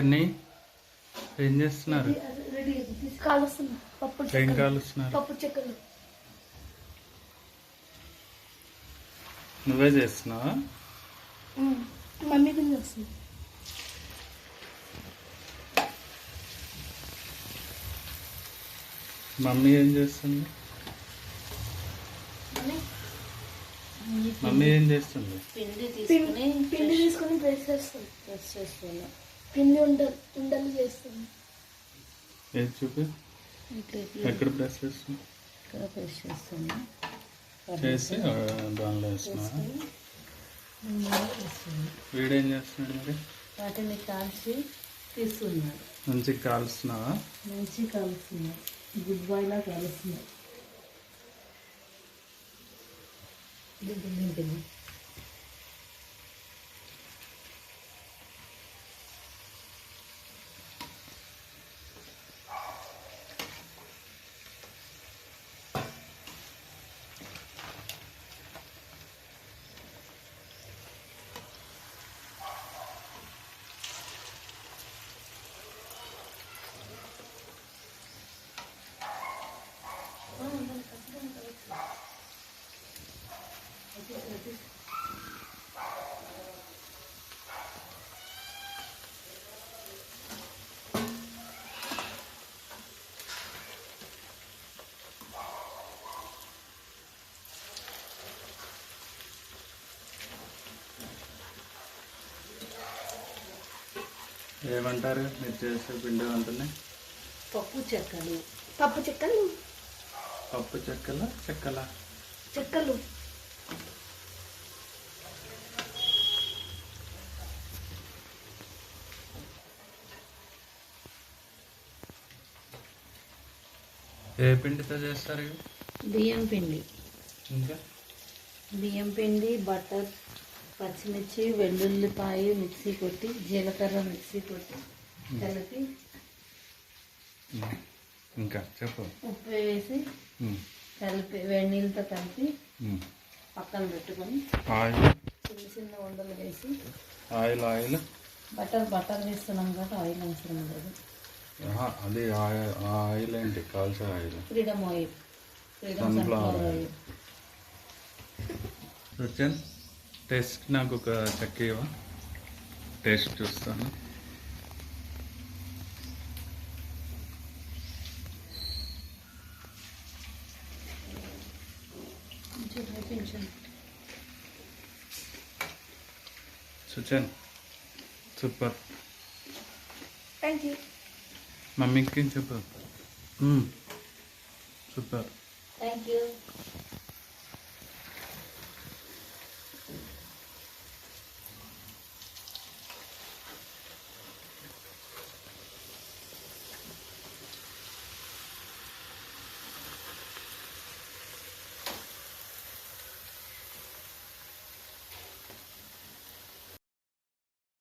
సన్నీ ఏం చేస్తున్నారు? ఏం కాలుస్తున్నారు? పప్పు చెక్కలు. నువ్వే చేస్తున్నావా? మమ్మీ కింద వస్తుంది. మమ్మీ ఏం చేస్తుంది? మమ్మీ ఏం చేస్తుంది? పిండి తీసుకొని ప్రెస్ చేస్తుంది. పిండి ఉండలు చేస్తుంది. ఏది చూపి. ఎక్కడ ప్రెస్ చేస్తుంది? ఇక్కడ ప్రెస్ చేస్తుంది. చేసి దానిలో వేస్తున్నా. వీడేం చేస్తున్నాడు మరి? వాటిని కాల్చి తీస్తున్నాడు. మంచిగా కాలుస్తున్నావా? మంచిగా కాలుస్తున్నాడు. గుడ్ బాయ్ లా కాలుస్తున్నాడు. ఏమంటారు మీరు చేసే పిండి వంటని? పప్పు చెక్కలు. పప్పు చెక్కలు. పప్పు చెక్కల చెక్కలు. ఏ పిండితో చేస్తారు ఇవి? బియ్యం పిండి. ఇంకా బియ్యం పిండి, బటర్, పచ్చిమిర్చి, వెల్లుల్లిపాయ మిక్సీ కొట్టి, జీలకర్ర మిక్సీ కొట్టి కలిపి, ఇంకా చెప్పు. ఉప్పు వేసి కలిపి వేడి నీళ్ళతో కలిపి పక్కన పెట్టుకొని ఆయిల్ చిన్న చిన్న ఉండలు వేసి ఆయిల్ బటర్ వేస్తున్నాం కాబట్టి ఆయిల్ అవసరం లేదు. అది ఆయిల్ ఏంటి? కాల్చే oil. Freedom oil. Sunflower oil. Sachin taste నాకు ఒక చెక్క ఇవ్వ, టేస్ట్ చూస్తాను. సుచన్ సూపర్. Thank you. మమ్మీకి చెప్పు. సూపర్. Thank you.